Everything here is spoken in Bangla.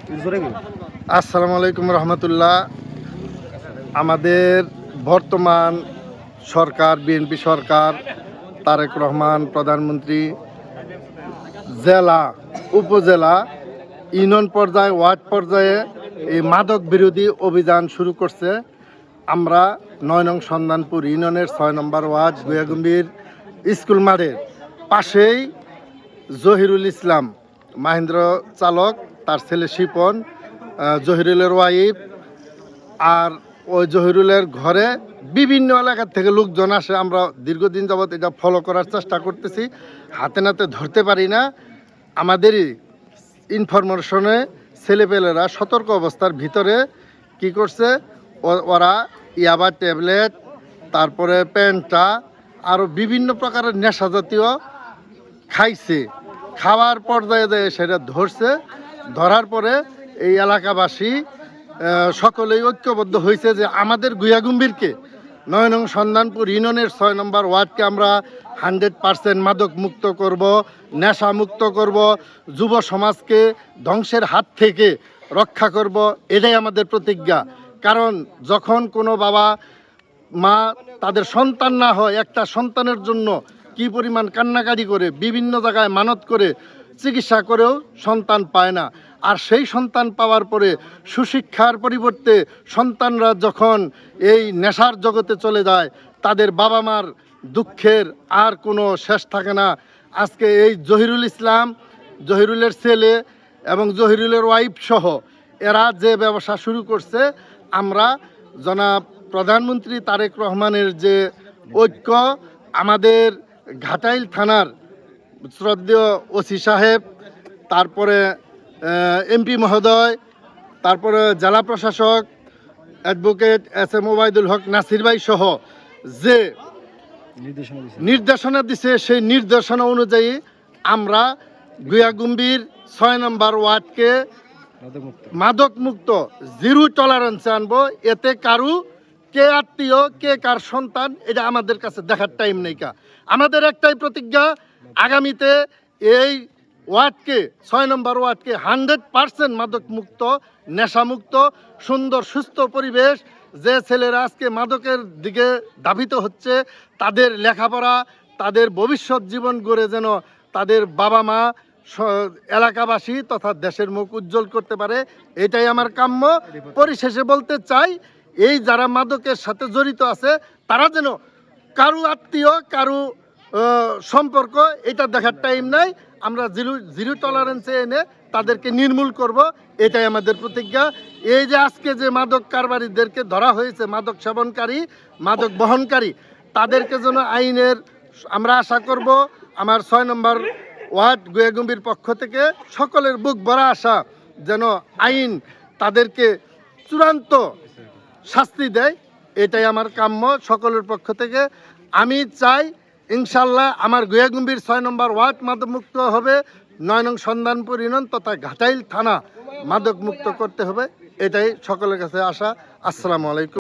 আসসালামু আলাইকুম রহমতুল্লাহ। আমাদের বর্তমান সরকার, বিএনপি সরকার, তারেক রহমান প্রধানমন্ত্রী জেলা, উপজেলা, ইউনিয়ন পর্যায়ে, ওয়ার্ড পর্যায়ে এই মাদক বিরোধী অভিযান শুরু করছে। আমরা ৯ নং সন্ধানপুর ইউনিয়নের ৬ নম্বর ওয়ার্ড গুয়াগুম্বির স্কুল মাঠের পাশেই জহিরুল ইসলাম মাহেন্দ্র চালক, তার ছেলে শিপন, জহিরুলের ওয়াইফ, আর ওই জহিরুলের ঘরে বিভিন্ন এলাকা থেকে লোকজন আসে। আমরা দীর্ঘদিন যাবৎ এটা ফলো করার চেষ্টা করতেছি, হাতে নাতে ধরতে পারি না। আমাদেরই ইনফরমেশনে ছেলেপেলেরা সতর্ক অবস্থার ভিতরে কি করছে, ওরা ইয়াবা ট্যাবলেট, তারপরে প্যান্টা, আরও বিভিন্ন প্রকারের নেশা জাতীয় খাইছে। খাওয়ার পর্যায়ে সেটা ধরছে। ধরার পরে এই এলাকাবাসী সকলেই ঐক্যবদ্ধ হয়েছে যে আমাদের গুয়াগুম্বিরকে ৯ নং সন্ধানপুর ইউনিয়নের ৬ নম্বর ওয়ার্ডকে আমরা 100% মাদক মুক্ত করব, নেশা মুক্ত করব, যুব সমাজকে ধ্বংসের হাত থেকে রক্ষা করব। এটাই আমাদের প্রতিজ্ঞা। কারণ যখন কোনো বাবা মা তাদের সন্তান না হয়, একটা সন্তানের জন্য কি পরিমাণ কান্নাকাটি করে, বিভিন্ন জায়গায় মানত করে, চিকিৎসা করেও সন্তান পায় না। আর সেই সন্তান পাওয়ার পরে সুশিক্ষার পরিবর্তে সন্তানরা যখন এই নেশার জগতে চলে যায়, তাদের বাবা মার দুঃখের আর কোনো শেষ থাকে না। আজকে এই জহিরুল ইসলাম, জহিরুলের ছেলে এবং জহিরুলের ওয়াইফ সহ এরা যে ব্যবসা শুরু করছে, আমরা জনাব প্রধানমন্ত্রী তারেক রহমানের যে ঐক্য, আমাদের ঘাটাইল থানার শ্রদ্ধেয় ওসি সাহেব, তারপরে এমপি মহোদয়, তারপরে জেলা প্রশাসক অ্যাডভোকেট SM ওবায়দুল হক নাসির ভাই সহ যে নির্দেশনা দিছে, সেই নির্দেশনা অনুযায়ী আমরা গুয়াগুম্বির ৬ নম্বর ওয়ার্ডকে মাদক মুক্ত, জিরো টলারেন্সে আনবো। এতে কারু কে আত্মীয়, কে কার সন্তান, এটা আমাদের কাছে দেখার টাইম নেই। আমাদের একটাই প্রতিজ্ঞা, আগামীতে এই ওয়ার্ডকে, ৬ নম্বর ওয়ার্ডকে 100% মাদক মুক্ত, নেশামুক্ত, সুন্দর সুস্থ পরিবেশ। যে ছেলেরা আজকে মাদকের দিকে ধাবিত হচ্ছে, তাদের লেখাপড়া, তাদের ভবিষ্যৎ জীবন গড়ে যেন তাদের বাবা মা, এলাকাবাসী তথা দেশের মুখ উজ্জ্বল করতে পারে, এটাই আমার কাম্য। পরিশেষে বলতে চাই, এই যারা মাদকের সাথে জড়িত আছে, তারা যেন কারু আত্মীয়, কারু সম্পর্ক, এটা দেখার টাইম নাই। আমরা জিরো টলারেন্সে এনে তাদেরকে নির্মূল করব, এটাই আমাদের প্রতিজ্ঞা। এই যে আজকে যে মাদক কারবারিদেরকে ধরা হয়েছে, মাদক সেবনকারী, মাদক বহনকারী, তাদেরকে যেন আইনের, আমরা আশা করব আমার ৬ নম্বর ওয়ার্ড গুয়াগুম্বির পক্ষ থেকে সকলের বুক ভরা আশা, যেন আইন তাদেরকে চূড়ান্ত শাস্তি দেয়, এটাই আমার কাম্য সকলের পক্ষ থেকে। আমি চাই ইনশাল্লাহ আমার গুয়াগুম্বির ৬ নম্বর ওয়ার্ড মাদকমুক্ত হবে, ৯ নং সন্ধানপুর ইউনিয়ন তথা ঘাটাইল থানা মাদকমুক্ত করতে হবে, এটাই সকলের কাছে আশা। আসসালামু আলাইকুম।